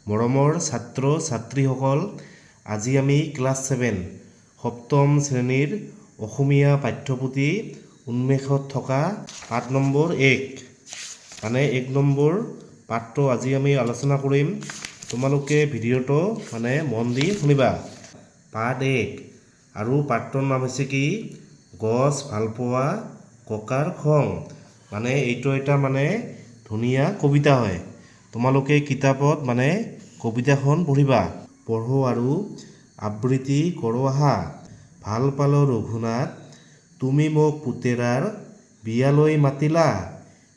মৰমৰ ছাত্ৰ ছাত্ৰীসকল, আজি আমি ক্লাছ 7 সপ্তম শ্ৰেণীৰ অসমীয়া পাঠ্যপুথি উন্মেষত থকা পাঠ নম্বৰ 1 মানে 1 নম্বৰ পাঠটো আজি আমি আলোচনা কৰিম। তোমালোকে ভিডিঅ'টো মন দি শুনিবা। পাঠ 1 আৰু পাঠটোৰ নাম হৈছে কি? গছ ভালপোৱা ককাৰ খং। এইটো এটা ধুনীয়া কবিতা হয়। তোমালোকে কিতাপত কবিতাখন পঢ়িবা। পঢ়ো আৰু আবৃত্তি কৰো আহা। ভাল পালো ৰঘুনাথ, তুমি মোক পুতেৰাৰ বিয়ালৈ মাতিলা।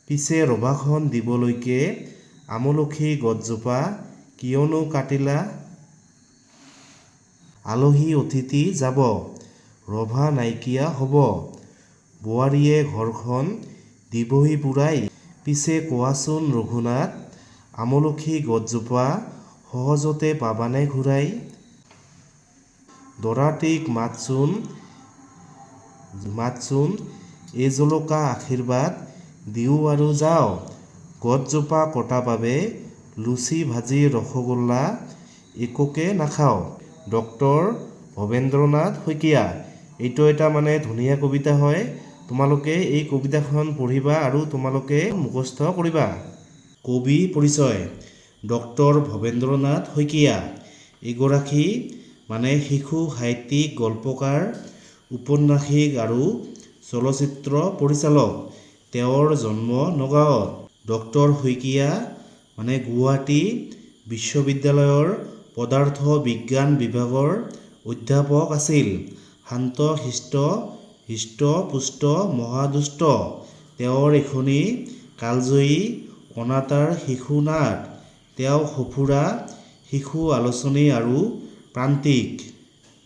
পিছে ৰভাখন দিবলৈকে আমলখি গছজোপা কিয়নো কাটিলা। আলহী অতিথি যাব, ৰভা নাইকিয়া হ'ব। বোৱাৰীয়ে ঘৰখন দিবহি পুৰাই। পিছে কোৱাচোন ৰঘুনাথ, আমলখি গছজোপা সহজতে পাবানে ঘূৰাই। দৰাটিক মাতচোন এজোলোকা আশীৰ্বাদ দিওঁ আৰু যাওঁ। গছজোপা কটা বাবে লুচি ভাজি ৰসগোল্লা একোকে নাখাওঁ। ডক্টৰ ভৱেন্দ্ৰনাথ শইকীয়া। এইটো এটা ধুনীয়া কবিতা হয়। তোমালোকে এই কবিতাখন পঢ়িবা আৰু তোমালোকে মুখস্থ কৰিবা। কবি পৰিচয়। ডক্টৰ ভৱেন্দ্ৰনাথ শইকীয়া এগৰাকী শিশু সাহিত্যিক, গল্পকাৰ, ঔপন্যাসিক আৰু চলচ্চিত্ৰ পৰিচালক। তেওঁৰ জন্ম নগাঁৱত। ডক্টৰ শইকীয়া গুৱাহাটী বিশ্ববিদ্যালয়ৰ পদাৰ্থ বিজ্ঞান বিভাগৰ অধ্যাপক আছিল। শান্ত শিষ্ট, হৃষ্ট-পুষ্ট, মহাদুষ্ট। তেওঁৰ এখনি কালজয়ী অনাতাঁৰ শিশু নাট, তেওঁ সঁফুৰা শিশু আলোচনী আৰু প্ৰান্তিক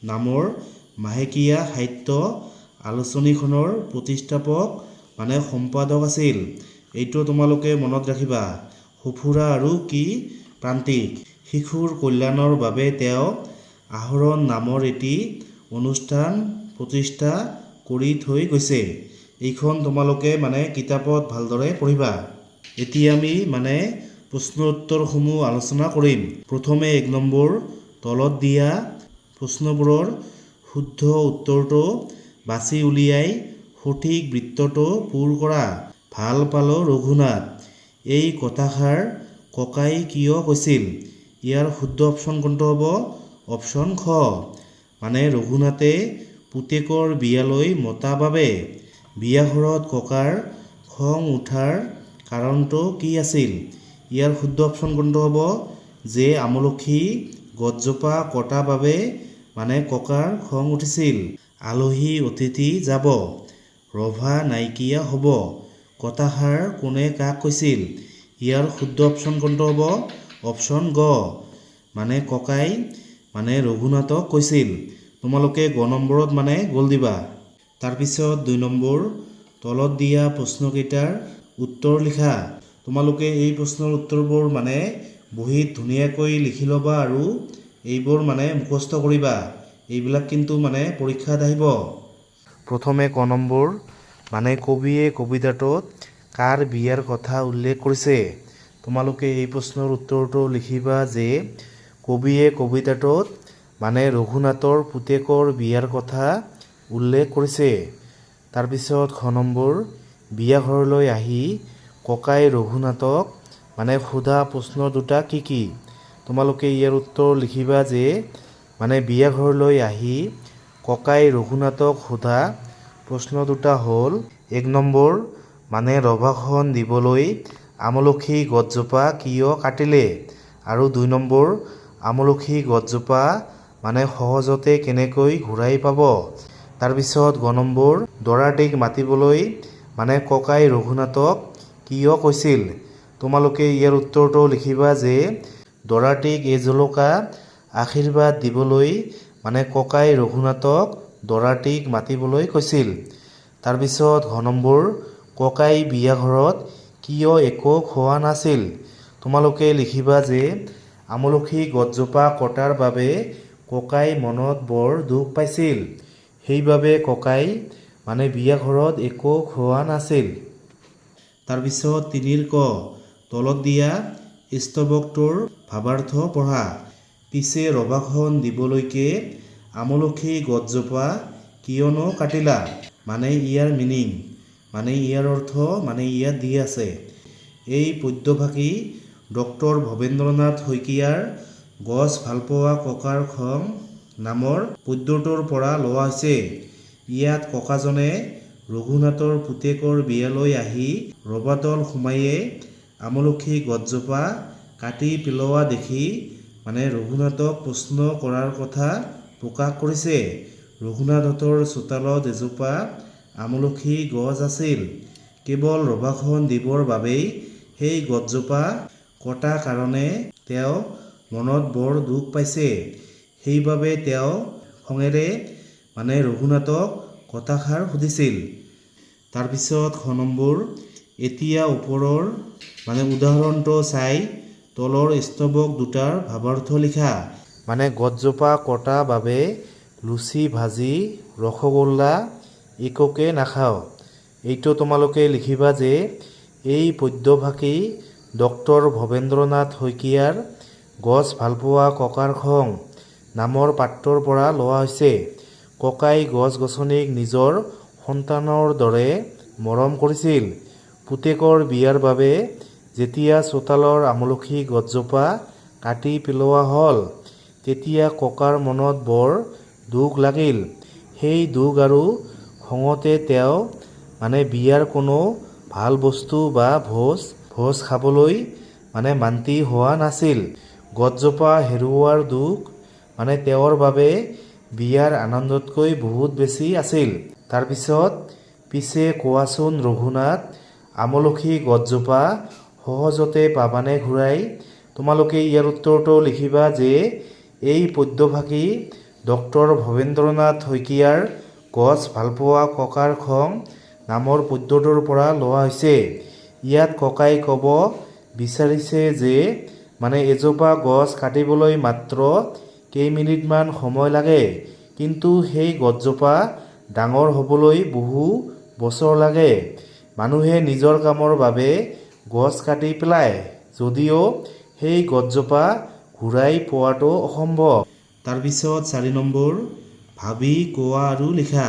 নামৰ মাহেকীয়া সাহিত্য আলোচনীখনৰ প্ৰতিষ্ঠাপক সম্পাদক আছিল। এইটো তোমালোকে মনত ৰাখিবা। সঁফুৰা আৰু কি প্ৰান্তিক। শিশুৰ কল্যাণৰ বাবে তেওঁ আহৰণ নামৰ এটি অনুষ্ঠান প্ৰতিষ্ঠা কৰি থৈ গৈছে। এইখন তোমালোকে কিতাপত ভালদৰে পঢ়িবা। এতিয়া আমি প্ৰশ্ন উত্তৰসমূহ আলোচনা কৰিম। প্ৰথমে 1 নম্বৰ তলত দিয়া প্ৰশ্নবোৰৰ শুদ্ধ উত্তৰটো বাছি উলিয়াই সঠিক বৃত্তটো পূৰ কৰা। ভাল পালো ৰঘুনাথ, এই কথাষাৰ ককাই কিয় কৈছিল? ইয়াৰ শুদ্ধ অপশ্যন কোনটো হ'ব? অপশ্যন খ। ৰঘুনাথে পুতেকৰ বিয়ালৈ মতা বাবে। বিয়াঘৰত ককাৰ খং উঠাৰ কাৰণটো কি আছিল? ইয়াৰ শুদ্ধ অপশ্যন কোনটো হ'ব? যে আমলখি গছজোপা কটা বাবে ককাৰ খং উঠিছিল। আলহী অতিথি যাব, ৰভা নাইকিয়া হ'ব কথাষাৰ কোনে কাক কৈছিল? ইয়াৰ শুদ্ধ অপশ্যন কোনটো হ'ব? অপশ্যন গ। ককাই ৰঘুনাথক কৈছিল। তোমালোকে গ নম্বৰত গোল দিবা। তাৰপিছত 2 নম্বৰ তলত দিয়া প্ৰশ্নকেইটাৰ উত্তৰ লিখা। তোমালোকে এই প্ৰশ্নৰ উত্তৰবোৰ বহীত ধুনীয়াকৈ লিখি ল'বা আৰু এইবোৰ মুখস্থ কৰিবা। এইবিলাক কিন্তু পৰীক্ষাত আহিব। প্ৰথমে ক নম্বৰ কবিয়ে কবিতাটোত কাৰ বিয়াৰ কথা উল্লেখ কৰিছে? তোমালোকে এই প্ৰশ্নৰ উত্তৰটো লিখিবা যে কবিয়ে কবিতাটোত ৰঘুনাথৰ পুতেকৰ বিয়াৰ কথা উল্লেখ কৰিছে। তাৰপিছত খ নম্বৰ বিয়াঘৰলৈ আহি ককাই ৰঘুনাথক সোধা প্ৰশ্ন দুটা কি কি? তোমালোকে ইয়াৰ উত্তৰ লিখিবা যে বিয়াঘৰলৈ আহি ককাই ৰঘুনাথক সোধা প্ৰশ্ন দুটা হ'ল 1 নম্বৰ ৰভাখন দিবলৈ আমলখি গছজোপা কিয় কাটিলে? আৰু 2 নম্বৰ আমলখি গছজোপা সহজতে কেনেকৈ ঘূৰাই পাব? তাৰপিছত গ নম্বৰ দৰাটিক মাতিবলৈ ককাই ৰঘুনাথক কিয় কৈছিল? তোমালোকে ইয়াৰ উত্তৰটো লিখিবা যে দৰাটিক এজোলোকা আশীৰ্বাদ দিবলৈ ককাই ৰঘুনাথক দৰাটিক মাতিবলৈ কৈছিল। তাৰপিছত ঘ নম্বৰ ককাই বিয়াঘৰত কিয় একো খোৱা নাছিল? তোমালোকে লিখিবা যে আমলখি গছজোপা কটাৰ বাবে ককাই মনত বৰ দুখ পাইছিল। সেইবাবে ককাই বিয়াঘৰত একো খোৱা নাছিল। তাৰপিছত 3 ক তলত দিয়া স্তৱকটোৰ ভাৱাৰ্থ পঢ়া। পিছে ৰভাখন দিবলৈকে আমলখি গছজোপা কিয়নো কাটিলা? মানে ইয়াৰ মিনিং, মানে ইয়াৰ অৰ্থ মানে ইয়াত দি আছে। এই পদ্যভাগী ডক্টৰ ভৱেন্দ্ৰনাথ শইকীয়াৰ গছ ভালপোৱা ককাৰ খং নামৰ পদ্যটোৰ পৰা লোৱা হৈছে। ইয়াত ককাজনে ৰঘুনাথৰ পুতেকৰ বিয়ালৈ আহি ৰভাতল সোমায়ে আমলখি গছজোপা কাটি পেলোৱা দেখি মানে ৰঘুনাথক প্ৰশ্ন কৰাৰ কথা প্ৰকাশ কৰিছে। ৰঘুনাথহঁতৰ চোতালত এজোপা আমলখি গছ আছিল। কেৱল ৰভাখন দিবৰ বাবেই সেই গছজোপা কটা কাৰণে তেওঁ মনত বৰ দুখ পাইছে। সেইবাবে তেওঁ খঙেৰে মানে ৰঘুনাথক কথাষাৰ সুধিছিল। তাৰপিছত খ নম্বৰ, এতিয়া ওপৰৰ মানে উদাহৰণটো চাই তলৰ স্তৱক দুটাৰ ভাৱাৰ্থ লিখা। মানে গছজোপা কটা বাবে লুচি ভাজি ৰসগোল্লা একোকে নাখাওঁ। এইটো তোমালোকে লিখিবা যে এই পদ্যভাগী ডক্টৰ ভৱেন্দ্ৰনাথ শইকীয়াৰ গছ ভালপোৱা ককাৰ খং নামৰ পাঠটোৰ পৰা লোৱা হৈছে। ককাই গছ-গছনিক নিজৰ সন্তানৰ দৰে মৰম কৰিছিল। পুতেকৰ বিয়াৰ বাবে যেতিয়া চোতালৰ আমলখি গছজোপা কাটি পেলোৱা হ'ল, তেতিয়া ককাৰ মনত বৰ দুখ লাগিল। সেই দুখ আৰু খঙতে তেওঁ মানে বিয়াৰ কোনো ভাল বস্তু বা ভোজ খাবলৈ মানে মান্তি হোৱা নাছিল। গছজোপা হেৰুওৱাৰ দুখ মানে তেওঁৰ বাবে বিয়াৰ আনন্দতকৈ বহুত বেছি আছিল। তাৰপিছত পিছে কোৱাচোন ৰঘুনাথ, আমলখি গছজোপা সহজতে পাবানে ঘূৰাই? তোমালোকে ইয়াৰ উত্তৰটো লিখিবা যে এই পদ্যভাগী ডক্টৰ ভৱেন্দ্ৰনাথ শইকীয়াৰ গছ ভালপোৱা ককাৰ খং নামৰ পদ্যটোৰ পৰা লোৱা হৈছে। ইয়াত ককাই ক'ব বিচাৰিছে যে মানে এজোপা গছ কাটিবলৈ মাত্ৰ কেইমিনিটমান সময় লাগে, কিন্তু সেই গছজোপা ডাঙৰ হ'বলৈ বহু বছৰ লাগে। মানুহে নিজৰ কামৰ বাবে গছ কাটি পেলায়, যদিও সেই গছজোপা ঘূৰাই পোৱাটো অসম্ভৱ। তাৰপিছত 4 নম্বৰ, ভাবি কোৱা আৰু লিখা।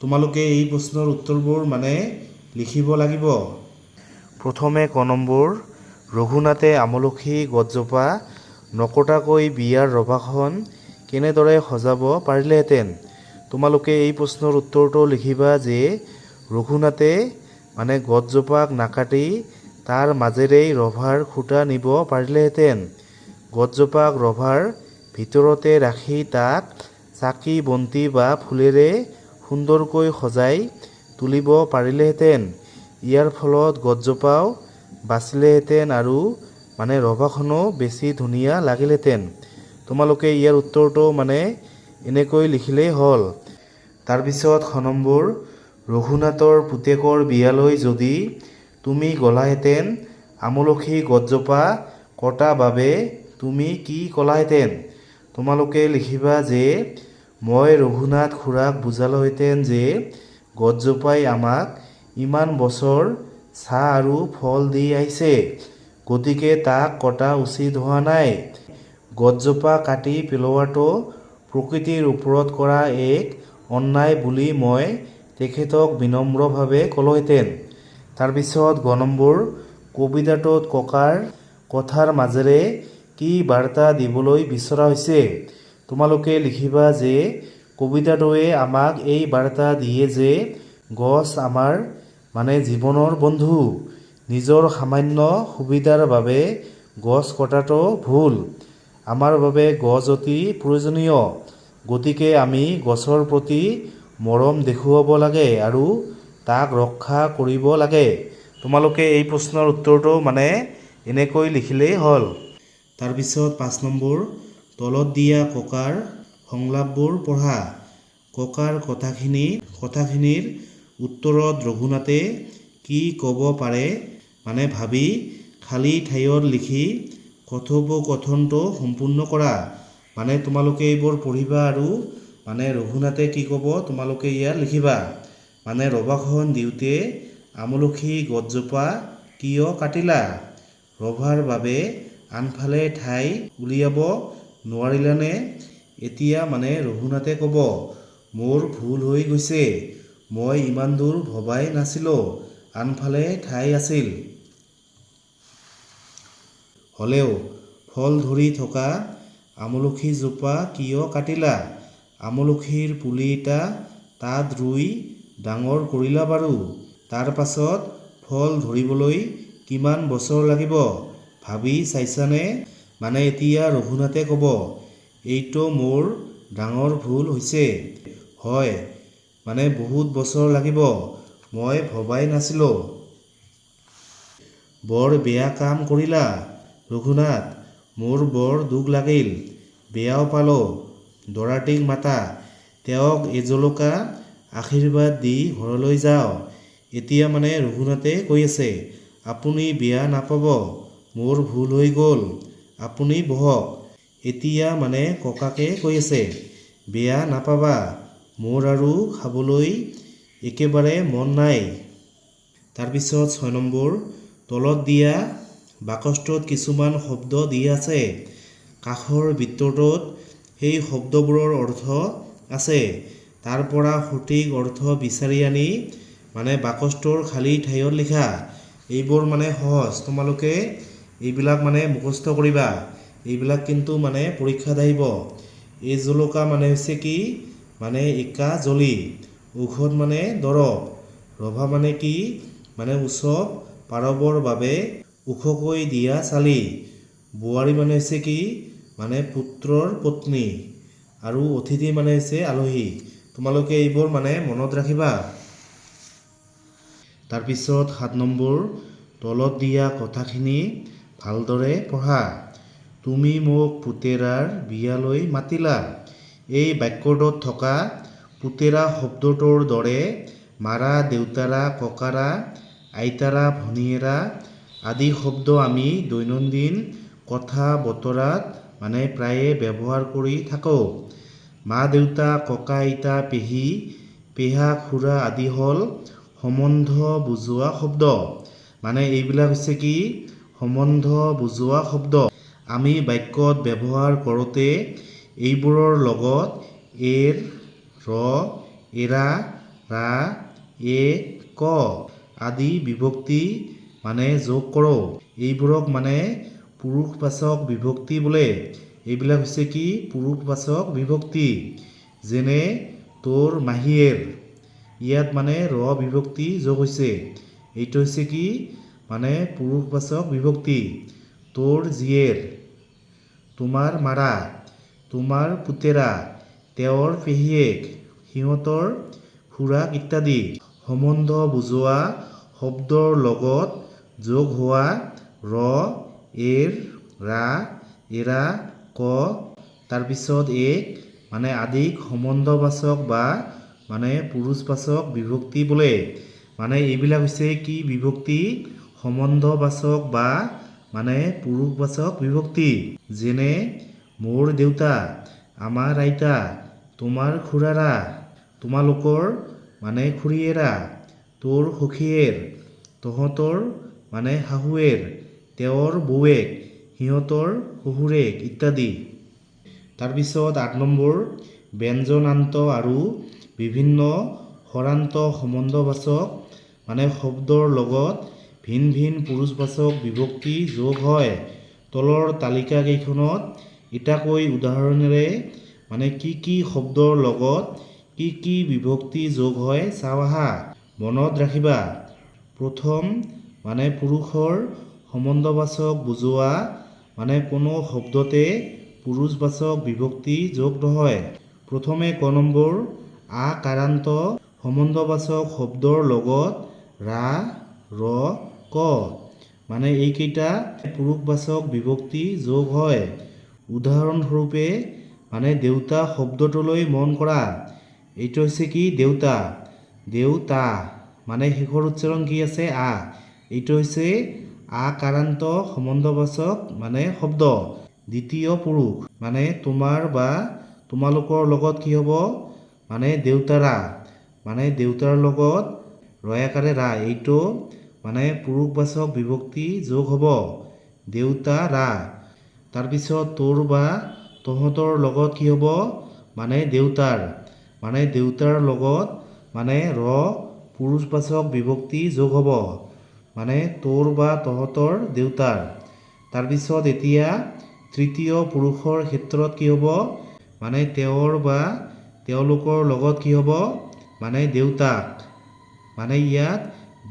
তোমালোকে এই প্ৰশ্নৰ উত্তৰবোৰ মানে লিখিব লাগিব। প্ৰথমে ক নম্বৰ, ৰঘুনাথে আমলখি গছজোপা নকটাকৈ বিয়াৰ ৰভাখন কেনেদৰে সজাব পাৰিলেহেঁতেন? তোমালোকে এই প্ৰশ্নৰ উত্তৰটো লিখিবা যে ৰঘুনাথে মানে গছজোপাক নাকাটি তাৰ মাজেৰেই ৰভাৰ খুঁটা নিব পাৰিলেহেঁতেন। গছজোপাক ৰভাৰ ভিতৰতে ৰাখি তাক চাকি বন্তি বা ফুলেৰে সুন্দৰকৈ সজাই তুলিব পাৰিলেহেঁতেন। ইয়াৰ ফলত গছজোপাও বাচিলেহেঁতেন আৰু মানে ৰভাখনো বেছি ধুনীয়া লাগিলহেঁতেন। তোমালোকে ইয়াৰ উত্তৰটো মানে এনেকৈ লিখিলেই হ'ল। তাৰপিছত খ নম্বৰ, ৰঘুনাথৰ পুতেকৰ বিয়ালৈ যদি তুমি গ'লাহেঁতেন, আমলখি গছজোপা কটা বাবে তুমি কি ক'লাহেঁতেন? তোমালোকে লিখিবা যে মই ৰঘুনাথ খুৰাক বুজালোহেঁতেন যে গছজোপাই আমাক ইমান বছৰ ছাঁ আৰু ফল দি আহিছে, গতিকে তাক কটা উচিত হোৱা নাই। গছজোপা কাটি পেলোৱাটো প্ৰকৃতিৰ ওপৰত কৰা এক অন্যায় বুলি মই তেখেতক বিনম্ৰভাৱে ক'লোহেঁতেন। তাৰপিছত গ নম্বৰ, কবিতাটোত ককাৰ কথাৰ মাজেৰে কি বাৰ্তা দিবলৈ বিচৰা হৈছে? তোমালোকে লিখিবা যে কবিতাটোৱে আমাক এই বাৰ্তা দিয়ে যে গছ আমাৰ মানে জীৱনৰ বন্ধু। নিজৰ সামান্য সুবিধাৰ বাবে গছ কটাটো ভুল। আমাৰ বাবে গছ অতি প্ৰয়োজনীয়। গতিকে আমি গছৰ প্ৰতি মৰম দেখুৱাব লাগে আৰু তাক ৰক্ষা কৰিব লাগে। তোমালোকে এই প্ৰশ্নৰ উত্তৰটো মানে এনেকৈ লিখিলেই হ'ল। তাৰপিছত 5 নম্বৰ, তলত দিয়া ককাৰ সংলাপবোৰ পঢ়া। ককাৰ কথাখিনিৰ উত্তৰত ৰঘুনাথে কি ক'ব পাৰে মানে ভাবি খালী ঠাইত লিখি কথোপকথনটো সম্পূৰ্ণ কৰা। মানে তোমালোকে এইবোৰ পঢ়িবা আৰু মানে ৰঘুনাথে কি ক'ব তোমালোকে ইয়াত লিখিবা। মানে ৰভাখন দিওঁতে আমলখি গছজোপা কিয় কাটিলা? ৰভাৰ বাবে আনফালে ঠাই উলিয়াব নোৱাৰিলানে? এতিয়া মানে ৰঘুনাথে ক'ব, মোৰ ভুল হৈ গৈছে, মই ইমান দূৰ ভবাই নাছিলোঁ, আনফালে ঠাই আছিল। হ'লেও ফল ধৰি থকা আমলখিজোপা কিয় কাটিলা? আমলখিৰ পুলি এটা তাত ৰুই ডাঙৰ কৰিলা বাৰু। তাৰ পাছত ফল ধৰিবলৈ কিমান বছৰ লাগিব ভাবি চাইছানে? মানে এতিয়া ৰঘুনাথে ক'ব, এইটো মোৰ ডাঙৰ ভুল হৈছে। হয়, মানে বহুত বছৰ লাগিব, মই ভবাই নাছিলোঁ। বৰ বেয়া কাম কৰিলা ৰঘুনাথ, মোৰ বৰ দুখ লাগিল। বেয়াও পালোঁ। দৰাটিক মাতা, তেওঁক এজোলোকা আশীৰ্বাদ দি ঘৰলৈ যাওঁ। এতিয়া মানে ৰঘুনাথে কৈ আছে, আপুনি বেয়া নাপাব, মোৰ ভুল হৈ গ'ল, আপুনি বহক। এতিয়া মানে ককাকে কৈ আছে, বেয়া নাপাবা, মোৰ আৰু খাবলৈ একেবাৰে মন নাই। তাৰপিছত ৬ নম্বৰ, তলত দিয়া বাকচটোত কিছুমান শব্দ দিয়া আছে। কাষৰ বৃত্তটোত সেই শব্দবোৰৰ অৰ্থ আছে। তাৰ পৰা সঠিক অৰ্থ বিচাৰি আনি মানে বাকচটোৰ খালী ঠাইত লিখা। এইবোৰ মানে সহজ, তোমালোকে এইবিলাক মানে মুখস্থ কৰিবা। এইবিলাক কিন্তু মানে পৰীক্ষাত আহিব। এজোলোকা মানে হৈছে কি? মানে একা জলি। ঔষধ মানে দৰৱ। ৰভা মানে কি? মানে উৎসৱ পাৰবৰ বাবে ওখকৈ দিয়া চালি। বোৱাৰী মানে হৈছে কি? মানে পুত্ৰৰ পত্নী। আৰু অতিথি মানে হৈছে আলহী। তোমালোকে এইবোৰ মানে মনত ৰাখিবা। তাৰপিছত ৭ নম্বৰ, তলত দিয়া কথাখিনি ভালদৰে পঢ়া। তুমি মোক পুতেৰাৰ বিয়ালৈ মাতিলা। এই বাক্যটোত থকা পুতেৰা শব্দটোৰ দৰে মাৰা, দেউতাৰা, ককাৰা, আইতাৰা, ভনীয়েৰা আদি শব্দ আমি দৈনন্দিন কথা বতৰাত মানে প্ৰায়ে ব্যৱহাৰ কৰি থাকোঁ। মা, দেউতা, ককা, আইতা, পেহী, পেহা, খুৰা আদি হ'ল সম্বন্ধ বুজোৱা শব্দ। মানে এইবিলাক হৈছে কি? সম্বন্ধ বুজোৱা শব্দ। আমি বাক্যত ব্যৱহাৰ কৰোঁতে এইবোৰৰ লগত এৰ, ৰ, এৰা, ৰা, এক, ক আদি বিভক্তি মানে যোগ কৰোঁ। এইবোৰক মানে পুৰুষবাচক বিভক্তি বোলে। এইবিলাক হৈছে কি? পুৰুষবাচক বিভক্তি। যেনে তোৰ মাহীয়েৰ, ইয়াত মানে ৰ বিভক্তি যোগ হৈছে। এইটো হৈছে কি? মানে পুৰুষবাচক বিভক্তি। তোৰ জীয়েৰ, তোমাৰ মাৰা, তোমাৰ পুতেৰা, তেওঁৰ পেহীয়েক, সিহঁতৰ খুৰাক ইত্যাদি। সম্বন্ধ বুজোৱা শব্দৰ লগত যোগ হোৱা ৰ, এৰ, ৰা, এৰা, ক তাৰপিছত এক মানে আদিক সম্বন্ধবাচক বা মানে পুৰুষবাচক বিভক্তি বোলে। মানে এইবিলাক হৈছে কি বিভক্তি? সম্বন্ধবাচক বা মানে পুৰুষবাচক বিভক্তি। যেনে মোৰ দেউতা, আমাৰ আইতা, তোমাৰ খুৰাৰা, তোমালোকৰ মানে খুৰীয়েৰা, তোৰ সখীয়েৰ, তহঁতৰ মানে শাহুৱেৰ, তেওঁৰ বৌৱেক, সিহঁতৰ শহুৰেক ইত্যাদি। তাৰপিছত ৮ নম্বৰ, ব্যঞ্জনান্ত আৰু বিভিন্ন স্বৰান্ত সম্বন্ধবাচক মানে শব্দৰ লগত ভিন ভিন পুৰুষবাচক বিভক্তি যোগ হয়। তলৰ তালিকাকেইখনত এটাকৈ উদাহৰণেৰে মানে কি কি শব্দৰ লগত কি কি বিভক্তি যোগ হয় চাওঁ আহা। মনত ৰাখিবা। প্ৰথম মানে পুৰুষৰ সম্বন্ধবাচক বুজোৱা মানে কোনো শব্দতে পুৰুষবাচক বিভক্তি যোগ নহয়। প্ৰথমে ক নম্বৰ, আকাৰান্ত সম্বন্ধবাচক শব্দৰ লগত ৰা, ৰ, ক মানে এইকেইটা পুৰুষবাচক বিভক্তি যোগ হয়। উদাহৰণস্বৰূপে মানে দেউতা শব্দটোলৈ মন কৰা। এইটো হৈছে কি? দেউতা। দেউতা মানে শেষৰ উচ্চাৰণ কি আছে? আ। এইটো হৈছে আকাৰান্ত সম্বন্ধবাচক মানে শব্দ। দ্বিতীয় পুৰুষ মানে তোমাৰ বা তোমালোকৰ লগত কি হ'ব? মানে দেউতাৰা মানে দেউতাৰ লগত ৰয়াকাৰে ৰা, এইটো মানে পুৰুষবাচক বিভক্তি যোগ হ'ব। দেউতাৰা। তাৰপিছত তোৰ বা তহঁতৰ লগত কি হ'ব মানে দেউতাৰ লগত মানে পুৰুষবাচক বিভক্তি যোগ হ'ব মানে তোৰ বা তহঁতৰ দেউতাৰ। তাৰপিছত এতিয়া তৃতীয় পুৰুষৰ ক্ষেত্ৰত কি হ'ব মানে তেওঁৰ বা তেওঁলোকৰ লগত কি হ'ব মানে দেউতাক মানে ইয়াত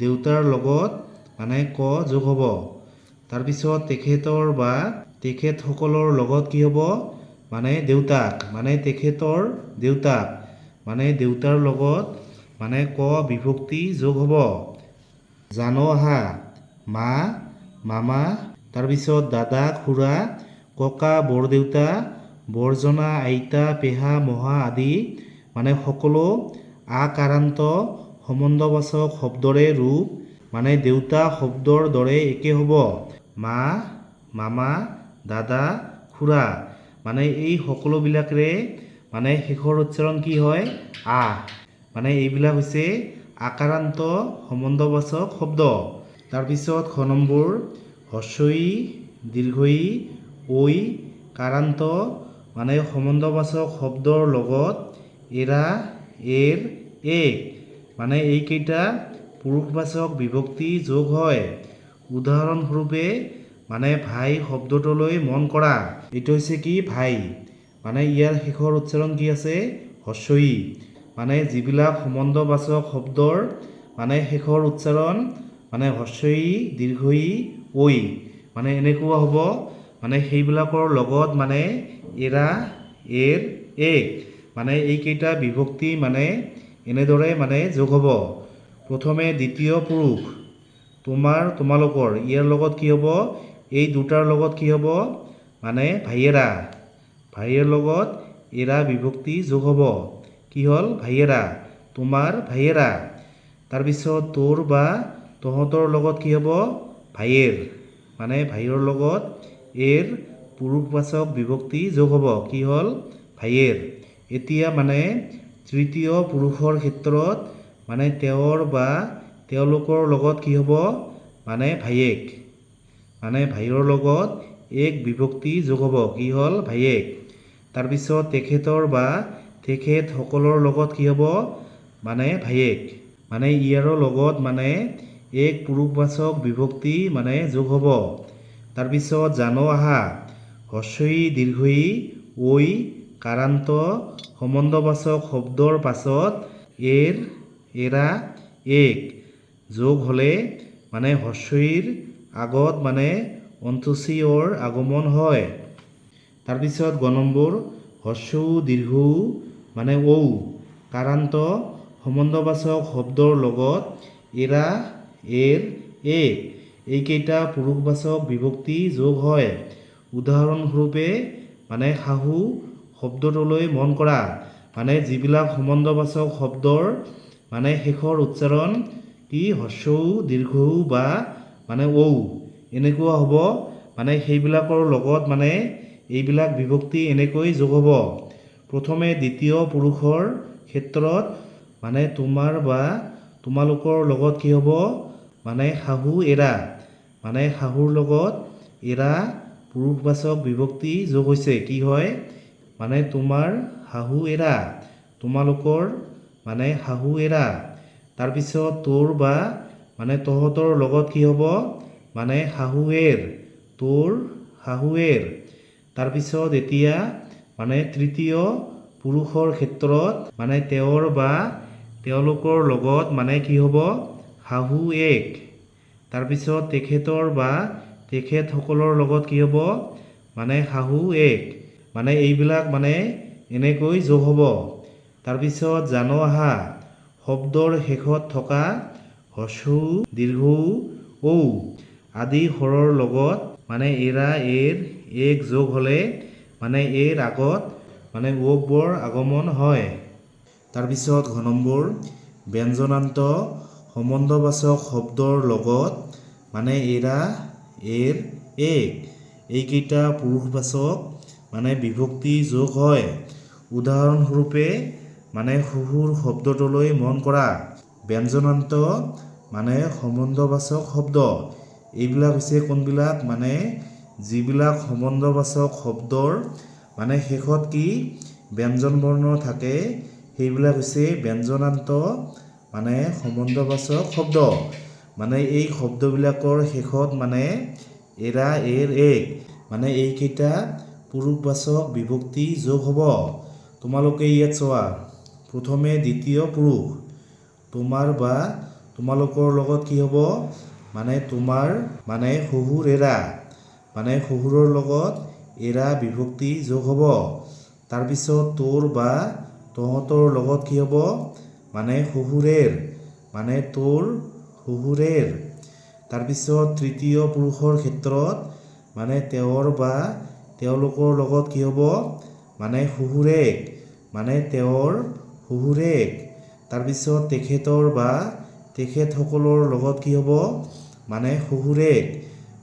দেউতাৰ লগত মানে ক যোগ হ'ব। তাৰপিছত তেখেতৰ বা তেখেতসকলৰ লগত কি হ'ব মানে দেউতাক মানে তেখেতৰ দেউতাক মানে দেউতাৰ লগত মানে ক বিভক্তি যোগ হ'ব। জানো আহা মা মামা তাৰপিছত দাদা খুৰা ককা বৰদেউতা বৰজনা আইতা পেহা মহা আদি মানে সকলো আকাৰান্ত সম্বন্ধবাচক শব্দৰে ৰূপ মানে দেউতা শব্দৰ দৰে একে হ'ব। মা মামা দাদা খুৰা মানে এই সকলোবিলাকৰে মানে শেষৰ উচ্চাৰণ কি হয় আ মানে এইবিলাক হৈছে আকাৰান্ত সম্বন্ধবাচক শব্দ। তাৰপিছত খ নম্বৰ হ্ৰস্ব ই দীৰ্ঘ ই ঐ কাৰান্ত মানে সম্বন্ধবাচক শব্দৰ লগত এৰা এৰ এক মানে এইকেইটা পুৰুষবাচক বিভক্তি যোগ হয়। উদাহৰণস্বৰূপে মানে ভাই শব্দটোলৈ মন কৰা। এইটো হৈছে কি ভাই মানে ইয়াৰ শেষৰ উচ্চাৰণ কি আছে হ্ৰস্ব ই মানে যিবিলাক সম্বন্ধবাচক শব্দৰ মানে শেষৰ উচ্চাৰণ মানে হ্ৰস্ব ই দীৰ্ঘ ই ঐ মানে এনেকুৱা হ'ব মানে সেইবিলাকৰ লগত মানে এৰা এৰ এক মানে এইকেইটা বিভক্তি মানে এনেদৰে মানে যোগ হ'ব। প্ৰথমে দ্বিতীয় পুৰুষ তোমাৰ তোমালোকৰ ইয়াৰ লগত কি হ'ব এই দুটাৰ লগত কি হ'ব মানে ভাইয়েৰা ভাইৰ লগত এৰা বিভক্তি যোগ হ'ব কি হ'ল ভাইয়েৰা তোমাৰ ভাইয়েৰা। তাৰপিছত তোৰ বা তহঁতৰ লগত কি হ'ব ভাইয়েৰ মানে ভাইৰ লগত এৰ পুৰুষবাচক বিভক্তি যোগ হ'ব কি হ'ল ভাইয়েৰ। এতিয়া মানে তৃতীয় পুৰুষৰ ক্ষেত্ৰত মানে তেওঁৰ বা তেওঁলোকৰ লগত কি হ'ব মানে ভায়েক মানে ভাইৰ লগত এক বিভক্তি যোগ হ'ব কি হ'ল ভায়েক। তাৰপিছত তেখেতৰ বা তেখেতসকলৰ লগত কি হ'ব মানে ভায়েক মানে ইয়াৰো লগত মানে এক পুৰুষবাচক বিভক্তি মানে যোগ হ'ব। তাৰপিছত জানো আহা হ্ৰস্ব ই দীৰ্ঘ ই ঐ কাৰান্ত সম্বন্ধবাচক শব্দৰ পাছত এৰ এৰা এক যোগ হ'লে মানে হ্ৰস্ব ইৰ আগত মানে অন্তস্বী অৰ আগমন হয়। তাৰপিছত গ নম্বৰ হ্ৰস্ব উ দীৰ্ঘ উ মানে ঔ কাৰান্ত সম্বন্ধবাচক শব্দৰ লগত এৰা এৰ এক এইকেইটা পুৰুষবাচক বিভক্তি যোগ হয়। উদাহৰণস্বৰূপে মানে শাহু শব্দটোলৈ মন কৰা মানে যিবিলাক সম্বন্ধবাচক শব্দৰ মানে শেষৰ উচ্চাৰণ কি হ্ৰস্ব উ দীৰ্ঘ উ বা মানে ঔ এনেকুৱা হ'ব মানে সেইবিলাকৰ লগত মানে এইবিলাক বিভক্তি এনেকৈ যোগ হ'ব। প্ৰথমে দ্বিতীয় পুৰুষৰ ক্ষেত্ৰত মানে তোমাৰ বা তোমালোকৰ লগত কি হ'ব মানে শাহু এৰা মানে শাহুৰ লগত এৰা পুৰুষবাচক বিভক্তি যোগ হৈছে কি হয় মানে তোমাৰ শাহু এৰা তোমালোকৰ মানে শাহু এৰা। তাৰপিছত তোৰ বা মানে তহঁতৰ লগত কি হ'ব মানে শাহুৱেৰ তোৰ শাহুৱেৰ। তাৰপিছত এতিয়া মানে তৃতীয় পুৰুষৰ ক্ষেত্ৰত মানে তেওঁৰ বা তেওঁলোকৰ লগত মানে কি হ'ব শাহু এক। তাৰপিছত তেখেতৰ বা তেখেতসকলৰ লগত কি হ'ব মানে শাহু এক মানে এইবিলাক মানে এনেকৈ যোগ হ'ব। তাৰপিছত জানো আহা শব্দৰ শেষত থকা হ্ৰস্ব উ দীৰ্ঘ উ ঔ আদি স্বৰৰ লগত মানে এৰা এৰ এক যোগ হ'লে মানে এৰ আগত মানে ওক বৰ আগমন হয়। তাৰপিছত ঘ নম্বৰ ব্যঞ্জনান্ত সম্বন্ধবাচক শব্দৰ লগত মানে এৰা এৰ এক এইকেইটা পুৰুষবাচক মানে বিভক্তি যোগ হয়। উদাহৰণস্বৰূপে মানে শহুৰ শব্দটোলৈ মন কৰা। ব্যঞ্জনান্ত মানে সম্বন্ধবাচক শব্দ এইবিলাক হৈছে কোনবিলাক মানে যিবিলাক সম্বন্ধবাচক শব্দৰ মানে শেষত কি ব্যঞ্জন বৰ্ণ থাকে সেইবিলাক হৈছে ব্যঞ্জনান্ত মানে সম্বন্ধবাচক শব্দ। মানে এই শব্দবিলাকৰ শেষত মানে এৰা এৰ এক মানে এইকেইটা পুৰুষবাচক বিভক্তি যোগ হ'ব। তোমালোকে ইয়াত চোৱা, প্ৰথমে দ্বিতীয় পুৰুষ তোমাৰ বা তোমালোকৰ লগত কি হ'ব মানে তোমাৰ মানে শহুৰ এৰা মানে শহুৰৰ লগত এৰা বিভক্তি যোগ হ'ব। তাৰপিছত তোৰ বা তহঁতৰ লগত কি হ'ব মানে শহুৰেৰ মানে তোৰ শহুৰেৰ। তাৰপিছত তৃতীয় পুৰুষৰ ক্ষেত্ৰত মানে তেওঁৰ বা তেওঁলোকৰ লগত কি হ'ব মানে শহুৰেক মানে তেওঁৰ শহুৰেক। তাৰপিছত তেখেতৰ বা তেখেতসকলৰ লগত কি হ'ব মানে শহুৰেক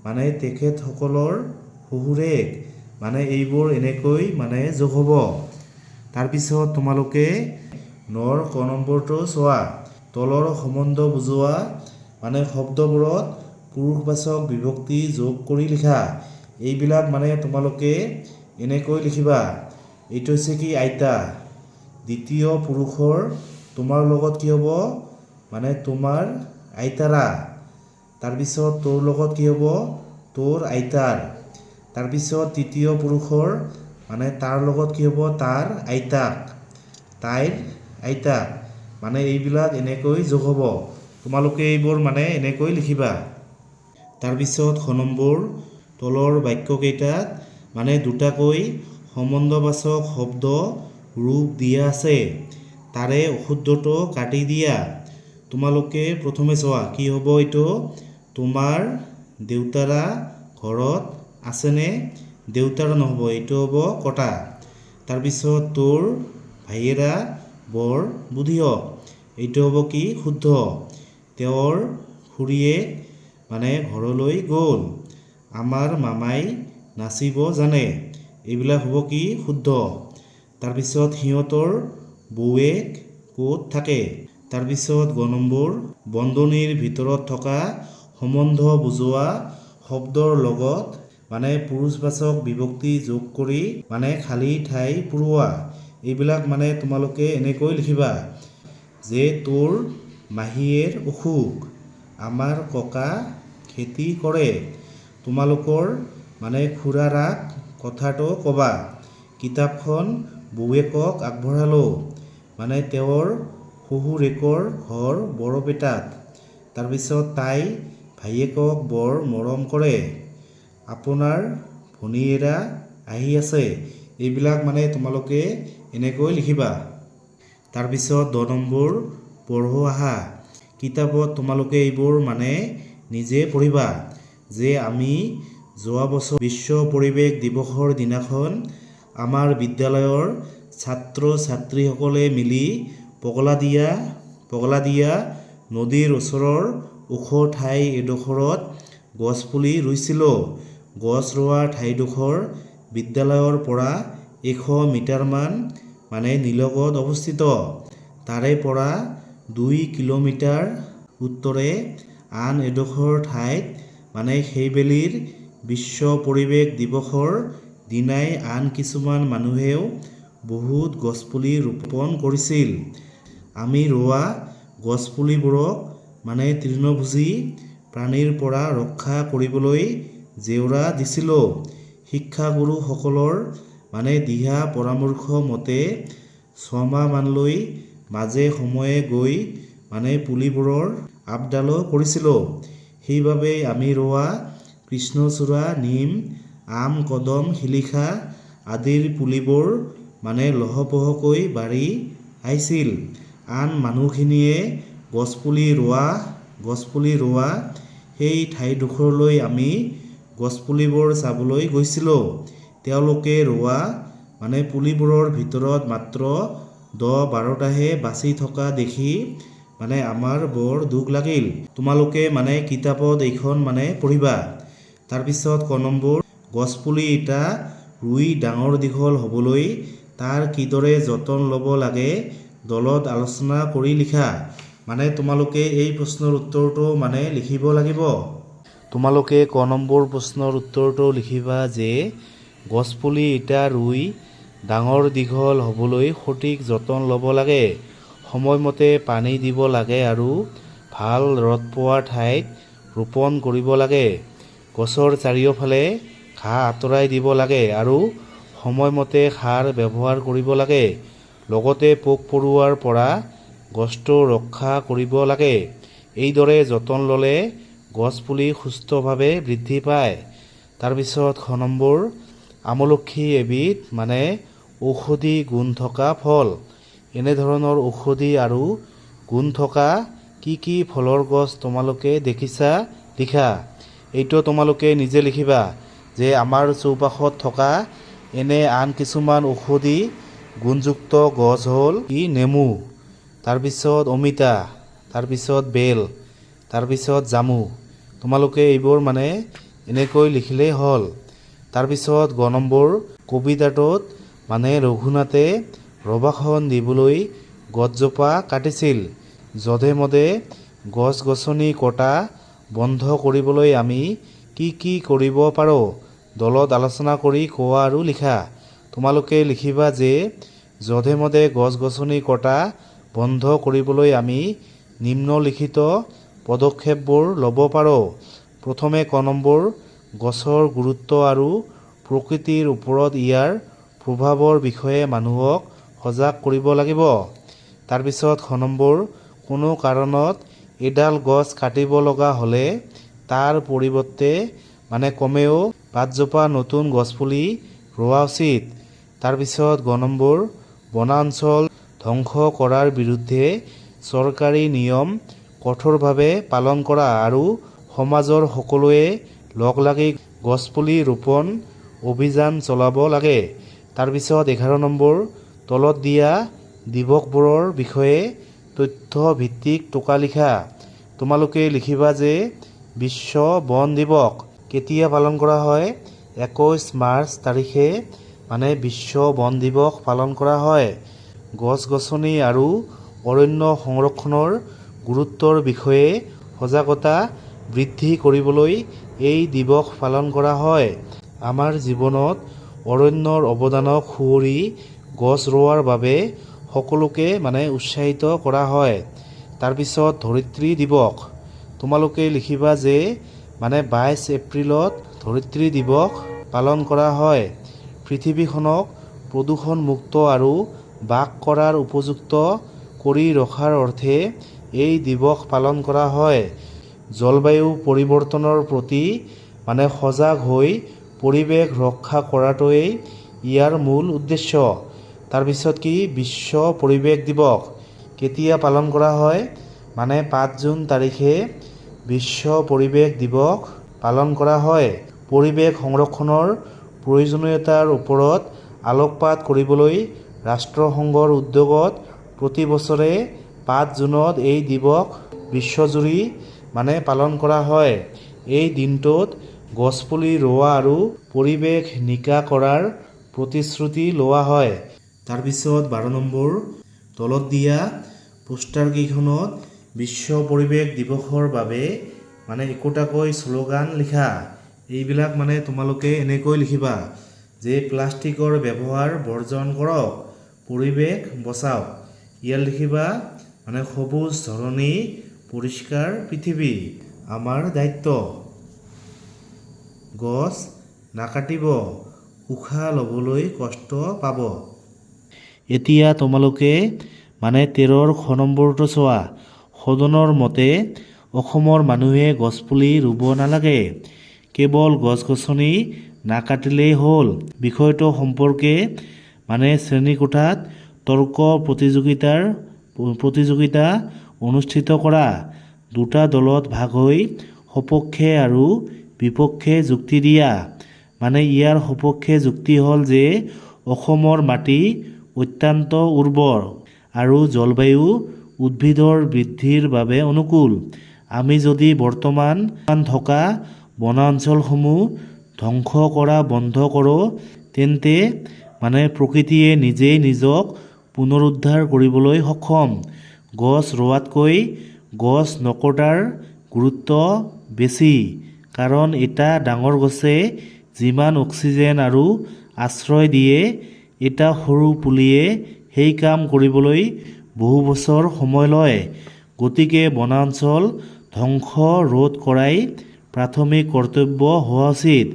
মানে তেখেতসকলৰ শহুৰেক। মানে এইবোৰ এনেকৈ মানে যোগ হ'ব। তাৰপিছত তোমালোকে ৯ৰ ক নম্বৰটো চোৱা, তলৰ সম্বন্ধ বুজোৱা মানে শব্দবোৰত পুৰুষবাচক বিভক্তি যোগ কৰি লিখা। এইবিলাক মানে তোমালোকে এনেকৈ লিখিবা। এইটো হৈছে কি আইতা, দ্বিতীয় পুৰুষৰ তোমাৰ লগত কি হ'ব মানে তোমাৰ আইতাৰা। তাৰপিছত তোৰ লগত কি হ'ব তোৰ আইতাৰ। তাৰপিছত তৃতীয় পুৰুষৰ মানে তাৰ লগত কি হ'ব তাৰ আইতাক তাইৰ আইতাক। মানে এইবিলাক এনেকৈ যোগ হ'ব। তোমালোকে এইবোৰ মানে এনেকৈ লিখিবা। তাৰপিছত খ নম্বৰ তলৰ বাক্যকেইটাত মানে দুটাকৈ সম্বন্ধবাচক শব্দ ৰূপ দিয়া আছে, তাৰে অশুদ্ধটো কাটি দিয়া। তোমালোকে প্ৰথমে চোৱা কি হ'ব এইটো, তোমাৰ দেউতাৰা ঘৰত আছেনে, দেউতাৰা নহ'ব, এইটো হ'ব কটা। তাৰপিছত তোৰ ভায়েৰা বৰ বুধিয়ক, এইটো হ'ব কি শুদ্ধ। তেওঁৰ খুৰীয়েক মানে ঘৰলৈ গ'ল, আমাৰ মামাই নাচিব জানে, এইবিলাক হ'ব কি শুদ্ধ। তাৰপিছত সিহঁতৰ বৌৱেক ক'ত থাকে। তাৰপিছত গ নম্বৰ বন্ধনীৰ ভিতৰত থকা সম্বন্ধ বুজোৱা শব্দৰ লগত মানে পুৰুষবাচক বিভক্তি যোগ কৰি মানে খালী ঠাই পূৰোৱা। এইবিলাক মানে তোমালোকে এনেকৈ লিখিবা যে তোৰ মাহীয়েৰ অসুখ, আমাৰ ককা খেতি কৰে, তোমালোকৰ মানে খুৰাৰাক কথাটো ক'বা, কিতাপখন বৌৱেকক আগবঢ়ালোঁ, মানে তেওঁৰ শহুৰেকৰ ঘৰ বৰপেটাত। তাৰপিছত তাই ভায়েকক বৰ মৰম কৰে, আপোনাৰ ভনীয়েৰা আহি আছে। এইবিলাক মানে তোমালোকে এনেকৈ লিখিবা। তাৰপিছত ১০ নম্বৰ পঢ়ো আহা। কিতাপত তোমালোকে এইবোৰ মানে নিজে পঢ়িবা যে আমি যোৱা বছৰ বিশ্ব পৰিৱেশ দিৱসৰ দিনাখন আমাৰ বিদ্যালয়ৰ ছাত্ৰ ছাত্ৰীসকলে মিলি পগলাদিয়া নদীৰ ওচৰৰ ওখ ঠাই এডোখৰত গছপুলি ৰুইছিলোঁ। গছ ৰোৱা ঠাইডোখৰ বিদ্যালয়ৰ পৰা ১০০ মিটাৰমান মানে নিলগত অৱস্থিত। তাৰে পৰা ২ কিলোমিটাৰ উত্তৰে আন এডোখৰ ঠাইত মানে সেইবেলিৰ বিশ্ব পৰিৱেশ দিৱসৰ দিনাই আন কিছুমান মানুহেও বহুত গছপুলি ৰোপণ কৰিছিল। আমি ৰোৱা গছপুলিবোৰক মানে তৃণভোজী প্ৰাণীৰ পৰা ৰক্ষা কৰিবলৈ জেওৰা দিছিলোঁ। শিক্ষাগুৰুসকলৰ মানে দিহা পৰামৰ্শ মতে ৬ মাহমানলৈ মাজে সময়ে গৈ মানে পুলিবোৰৰ আপডালো কৰিছিলোঁ। সেইবাবে আমি ৰোৱা কৃষ্ণচূড়া, নিম, আম, কদম, শিলিখা আদিৰ পুলিবোৰ মানে লহপহকৈ বাঢ়ি আহিছিল। আন মানুহখিনিয়ে গছপুলি ৰোৱা সেই ঠাইডোখৰলৈ আমি গছপুলিবোৰ চাবলৈ গৈছিলোঁ। তেওঁলোকে ৰোৱা মানে পুলিবোৰৰ ভিতৰত মাত্ৰ ১০-১২টাহে বাচি থকা দেখি মানে আমাৰ বৰ দুখ লাগিল। তোমালোকে মানে কিতাপত এইখন মানে পঢ়িবা। তাৰপিছত ক নম্বৰ গছপুলি এটা ৰুই ডাঙৰ দীঘল হ'বলৈ তাৰ কিদৰে যতন ল'ব লাগে দলত আলোচনা কৰি লিখা। মানে তোমালোকে এই প্ৰশ্নৰ উত্তৰটো মানে লিখিব লাগিব। তোমালোকে ক নম্বৰ প্ৰশ্নৰ উত্তৰটো লিখিবা যে গছপুলি এটা ৰুই ডাঙৰ দীঘল হ'বলৈ সঠিক যতন ল'ব লাগে, সময়মতে পানী দিব লাগে আৰু ভাল ৰ'দ পোৱা ঠাইত ৰোপণ কৰিব লাগে। গছৰ চাৰিওফালে ঘাঁহ আঁতৰাই দিব লাগে আৰু সময়মতে সাৰ ব্যৱহাৰ কৰিব লাগে। লগতে পোক পৰুৱাৰ পৰা গছটো ৰক্ষা কৰিব লাগে। এইদৰে যতন ল'লে গছপুলি সুস্থভাৱে বৃদ্ধি পায়। তাৰপিছত খ নম্বৰ, আমলখি এবিধ ঔষধি গুণ থকা ফল। এনেধৰণৰ ঔষধি আৰু গুণ থকা কি কি ফলৰ গছ তোমালোকে দেখিছা লিখা। এইটো তোমালোকে নিজে লিখিবা যে আমাৰ চৌপাশত থকা এনে আন কিছুমান ঔষধি গুণযুক্ত গছ হ'ল নেমু, তাৰপিছত অমিতা, তাৰপিছত বেল, তাৰপিছত জামু। তোমালোকে এইবোৰ এনেকৈ লিখিলেই হ'ল। তাৰপিছত গ নম্বৰ, কবিতাটোত ৰঘুনাথে ৰভাখন দিবলৈ গছজোপা কাটিছিল। যধে মধে গছ গছনি কটা বন্ধ কৰিবলৈ আমি কি কি কৰিব পাৰোঁ দলত আলোচনা কৰি কোৱা আৰু লিখা। তোমালোকে লিখিবা যে যধে মধে গছ গছনি কটা বন্ধ কৰিবলৈ আমি নিম্নলিখিত পদক্ষেপবোৰ ল'ব পাৰোঁ। প্ৰথমে ক নম্বৰ, গছৰ গুৰুত্ব আৰু প্ৰকৃতিৰ ওপৰত ইয়াৰ প্ৰভাৱৰ বিষয়ে মানুহক সজাগ কৰিব লাগিব। তাৰপিছত খ নম্বৰ, কোনো কাৰণত এডাল গছ কাটিব লগা হ'লে তাৰ পৰিৱৰ্তে কমেও 5জোপা নতুন গছপুলি ৰোৱা উচিত। তাৰপিছত গ নম্বৰ, বনাঞ্চল ধ্বংস কৰাৰ বিৰুদ্ধে চৰকাৰী নিয়ম কঠোৰভাৱে পালন কৰা আৰু সমাজৰ সকলোৱে লগ লাগি গছপুলি ৰোপণ অভিযান চলাব লাগে। তাৰপিছত 11 নম্বৰ, তলত দিয়া দিৱসবোৰৰ বিষয়ে তথ্যভিত্তিক টোকা লিখা। তোমালোকে লিখিবা যে বিশ্ব বন দিৱস কেতিয়া পালন কৰা হয়। 21 মাৰ্চ তাৰিখে বিশ্ব বন দিৱস পালন কৰা হয়। গছ গছনি আৰু অৰণ্য সংৰক্ষণৰ গুৰুত্বৰ বিষয়ে সজাগতা বৃদ্ধি কৰিবলৈ এই দিৱস পালন কৰা হয়। আমাৰ জীৱনত অৰণ্যৰ অৱদানক সুঁৱৰি গছ ৰোৱাৰ বাবে সকলোকে উৎসাহিত কৰা হয়। তাৰপিছত ধৰিত্ৰী দিৱস। তোমালোকে লিখিবা যে 22 এপ্ৰিলত ধৰিত্ৰী দিৱস পালন কৰা হয়। পৃথিৱীখনক প্ৰদূষণমুক্ত আৰু বাস কৰাৰ উপযুক্ত কৰি ৰখাৰ অৰ্থে এই দিৱস পালন কৰা হয়। জলবায়ু পৰিৱৰ্তনৰ প্ৰতি সজাগ হৈ পৰিৱেশ ৰক্ষা কৰাটোৱেই ইয়াৰ মূল উদ্দেশ্য। তাৰপিছত বিশ্ব পৰিৱেশ দিৱস কেতিয়া পালন কৰা হয়। 5 জুন তাৰিখে বিশ্ব পৰিৱেশ দিৱস পালন কৰা হয়। পৰিৱেশ সংৰক্ষণৰ প্ৰয়োজনীয়তাৰ ওপৰত আলোকপাত কৰিবলৈ ৰাষ্ট্ৰসংঘৰ উদ্যোগত প্ৰতি বছৰে 5 জুনত এই দিৱস বিশ্বজুৰি পালন কৰা হয়। এই দিনটোত গছপুলি ৰোৱা আৰু পৰিৱেশ নিকা কৰাৰ প্ৰতিশ্ৰুতি লোৱা হয়। তাৰপিছত 12 নম্বৰ, তলত দিয়া পোষ্টাৰকেইখনত বিশ্ব পৰিৱেশ দিৱসৰ বাবে একোটাকৈ শ্লোগান লিখা। এইবিলাক তোমালোকে এনেকৈ লিখিবা যে প্লাষ্টিকৰ ব্যৱহাৰ বৰ্জন কৰক, পৰিৱেশ বচাওক। ইয়াত লিখিবা সবুজ ধৰণী, পৰিষ্কাৰ পৃথিৱী আমাৰ দায়িত্ব। গছ নাকাটিব, উশাহ ল'বলৈ কষ্ট পাব। এতিয়া তোমালোকে 13ৰ খ নম্বৰটো চোৱা। সদনৰ মতে অসমৰ মানুহে গছপুলি ৰুব নালাগে, কেৱল গছ গছনি নাকাটিলেই হ'ল। বিষয়টো সম্পৰ্কে শ্ৰেণীকোঠাত তৰ্ক প্ৰতিযোগিতা অনুষ্ঠিত কৰা। দুটা দলত ভাগ হৈ সপক্ষে আৰু বিপক্ষে যুক্তি দিয়া। ইয়াৰ সপক্ষে যুক্তি হ'ল যে অসমৰ মাটি অত্যন্ত উৰ্বৰ আৰু জলবায়ু উদ্ভিদৰ বৃদ্ধিৰ বাবে অনুকূল। আমি যদি বৰ্তমান থকা বনাঞ্চলসমূহ ধ্বংস কৰা বন্ধ কৰোঁ তেন্তে প্ৰকৃতিয়ে নিজেই নিজক পুনৰুদ্ধাৰ কৰিবলৈ সক্ষম। গছ ৰোৱাতকৈ গছ নকটাৰ গুৰুত্ব বেছি, কাৰণ এটা ডাঙৰ গছে যিমান অক্সিজেন আৰু আশ্ৰয় দিয়ে এটা সৰু পুলিয়ে সেই কাম কৰিবলৈ বহু বছৰ সময় লয়। গতিকে বনাঞ্চল ধ্বংস ৰোধ কৰাই প্ৰাথমিক কৰ্তব্য হোৱা উচিত।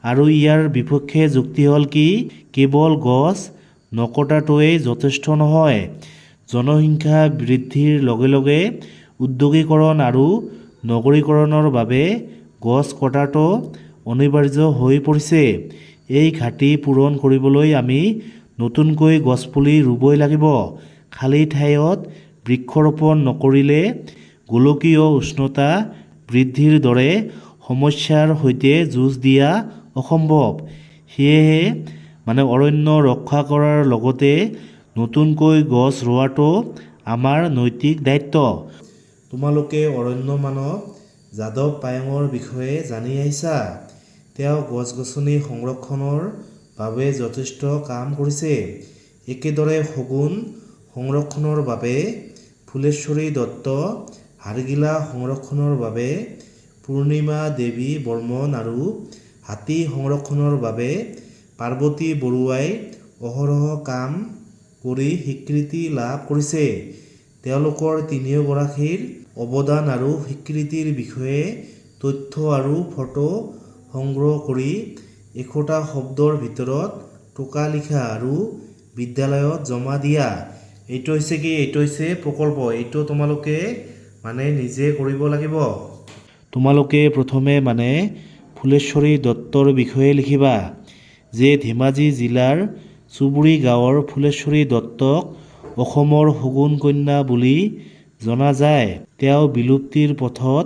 আৰু ইয়াৰ বিপক্ষে যুক্তি হ'ল কি কেৱল গছ নকটাটোৱেই যথেষ্ট নহয়। জনসংখ্যা বৃদ্ধিৰ লগে লগে উদ্যোগীকৰণ আৰু নগৰীকৰণৰ বাবে গছ কটাটো অনিবাৰ্য হৈ পৰিছে। এই ঘাটি পূৰণ কৰিবলৈ আমি নতুনকৈ গছপুলি ৰুবই লাগিব। খালী ঠাইত বৃক্ষৰোপণ নকৰিলে গোলকীয় উষ্ণতা বৃদ্ধিৰ দৰে সমস্যাৰ সৈতে যুঁজ দিয়া অসম্ভৱ। সেয়েহে অৰণ্য ৰক্ষা কৰাৰ লগতে নতুনকৈ গছ ৰোৱাটো আমাৰ নৈতিক দায়িত্ব। তোমালোকে অৰণ্য মানৱ যাদৱ পায়েঙৰ বিষয়ে জানি আহিছা। তেওঁ গছ-গছনি সংৰক্ষণৰ বাবে যথেষ্ট কাম কৰিছে। একেদৰে শগুন সংৰক্ষণৰ বাবে ফুলেশ্বৰী দত্ত, হাড়গিলা সংৰক্ষণৰ বাবে পূৰ্ণিমা দেৱী বৰ্মন আৰু হাতী সংৰক্ষণৰ বাবে পাৰ্বতী বৰুৱাই অহৰহ কাম কৰি স্বীকৃতি লাভ কৰিছে। তেওঁলোকৰ তিনিওগৰাকীৰ অৱদান আৰু স্বীকৃতিৰ বিষয়ে তথ্য আৰু ফটো সংগ্ৰহ কৰি 100টা শব্দৰ ভিতৰত টোকা লিখা আৰু বিদ্যালয়ত জমা দিয়া। এইটো হৈছে প্ৰকল্প। এইটো তোমালোকে নিজে কৰিব লাগিব। তোমালোকে প্ৰথমে ফুলেশ্বৰী দত্তৰ বিষয়ে লিখিবা যে ধেমাজি জিলাৰ চুবুৰী গাঁৱৰ ফুলেশ্বৰী দত্তক অসমৰ শগুন কন্যা বুলি জনা যায়। তেওঁ বিলুপ্তিৰ পথত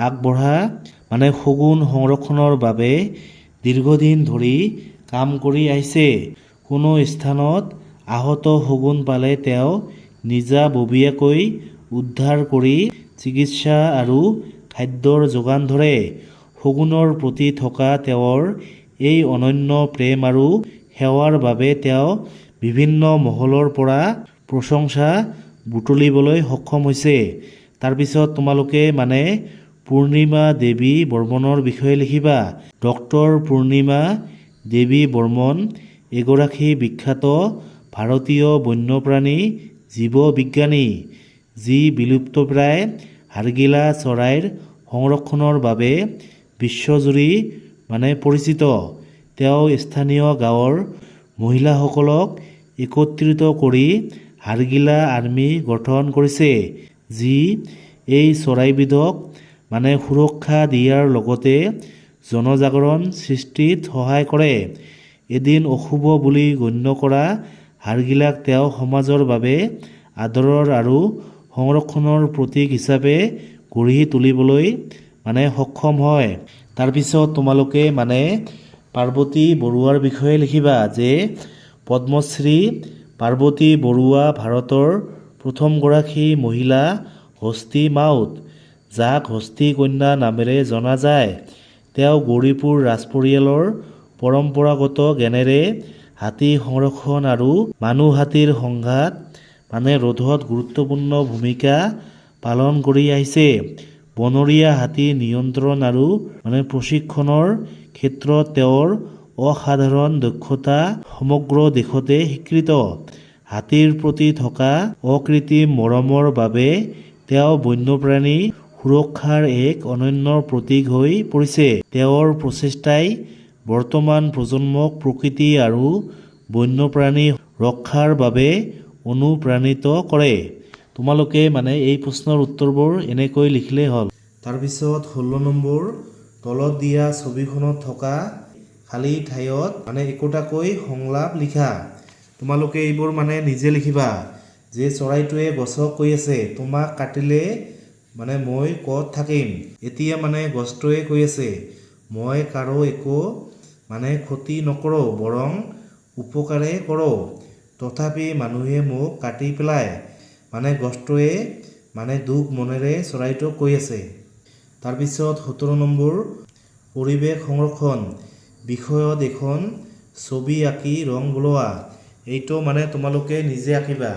আগবঢ়া শগুন সংৰক্ষণৰ বাবে দীৰ্ঘদিন ধৰি কাম কৰি আহিছে। কোনো স্থানত আহত শগুন পালে তেওঁ নিজাববীয়াকৈ উদ্ধাৰ কৰি চিকিৎসা আৰু খাদ্যৰ যোগান ধৰে। শগুনৰ প্ৰতি থকা তেওঁৰ এই অনন্য প্ৰেম আৰু সেৱাৰ বাবে তেওঁ বিভিন্ন মহলৰ পৰা প্ৰশংসা বুটলিবলৈ সক্ষম হৈছে। তাৰপিছত তোমালোকে পূৰ্ণিমা দেৱী বৰ্মনৰ বিষয়ে লিখিবা। ডক্টৰ পূৰ্ণিমা দেৱী বৰ্মন এগৰাকী বিখ্যাত ভাৰতীয় বন্যপ্ৰাণী জীৱবিজ্ঞানী, যি বিলুপ্তপ্ৰায় হাড়গিলা চৰাইৰ সংৰক্ষণৰ বাবে বিশ্বজুৰি পৰিচিত। তেওঁ স্থানীয় গাঁৱৰ মহিলাসকলক একত্ৰিত কৰি হাড়গিলা আৰ্মি গঠন কৰিছে, যি এই চৰাইবিধক সুৰক্ষা দিয়াৰ লগতে জনজাগৰণ সৃষ্টিত সহায় কৰে। এদিন অশুভ বুলি গণ্য কৰা হাড়গিলাক তেওঁ সমাজৰ বাবে আদৰৰ আৰু সংৰক্ষণৰ প্ৰতীক হিচাপে গঢ়ি তুলিবলৈ সক্ষম হয়। তাৰপিছত তোমালোকে পাৰ্বতী বৰুৱাৰ বিষয়ে লিখিবা যে পদ্মশ্ৰী পাৰ্বতী বৰুৱা ভাৰতৰ প্ৰথমগৰাকী মহিলা হস্তী মাউত, যাক হস্তী কন্যা নামেৰে জনা যায়। তেওঁ গৌৰীপুৰ ৰাজপৰিয়ালৰ পৰম্পৰাগত জ্ঞানেৰে হাতী সংৰক্ষণ আৰু মানুহ-হাতীৰ সংঘাত ৰোধত গুৰুত্বপূৰ্ণ ভূমিকা পালন কৰি আহিছে। বনৰীয়া হাতী নিয়ন্ত্ৰণ আৰু প্ৰশিক্ষণৰ ক্ষেত্ৰত তেওঁৰ অসাধাৰণ দক্ষতা সমগ্ৰ দেশতে স্বীকৃত। হাতীৰ প্ৰতি থকা অকৃত্ৰিম মৰমৰ বাবে তেওঁ বন্যপ্ৰাণী সুৰক্ষাৰ এক অনন্য প্ৰতীক হৈ পৰিছে। তেওঁৰ প্ৰচেষ্টাই বৰ্তমান প্ৰজন্মক প্ৰকৃতি আৰু বন্যপ্ৰাণী ৰক্ষাৰ বাবে অনুপ্ৰাণিত কৰে। তোমালোকে এই প্ৰশ্নৰ উত্তৰবোৰ এনেকৈ লিখিলেই হ'ল। তাৰপিছত 16 নম্বৰ তলত দিয়া ছবিখনত থকা খালী ঠাইত একোটাকৈ সংলাপ লিখা। তোমালোকে এইবোৰ নিজে লিখিবা যে চৰাইটোৱে গছক কৈ আছে, তোমাক কাটিলে মই ক'ত থাকিম। এতিয়া গছটোৱে কৈ আছে, মই কাৰো একো ক্ষতি নকৰোঁ, বৰং উপকাৰহে কৰোঁ। তথাপি মানুহে মোক কাটি পেলায়। গছটোৱে দুখ মনেৰে চৰাইটোক কৈ আছে। তাৰপিছত 17 নম্বৰ পৰিৱেশ সংৰক্ষণ বিষয়ত এখন ছবি আঁকি ৰং বুলোৱা। এইটো তোমালোকে নিজে আঁকিবা।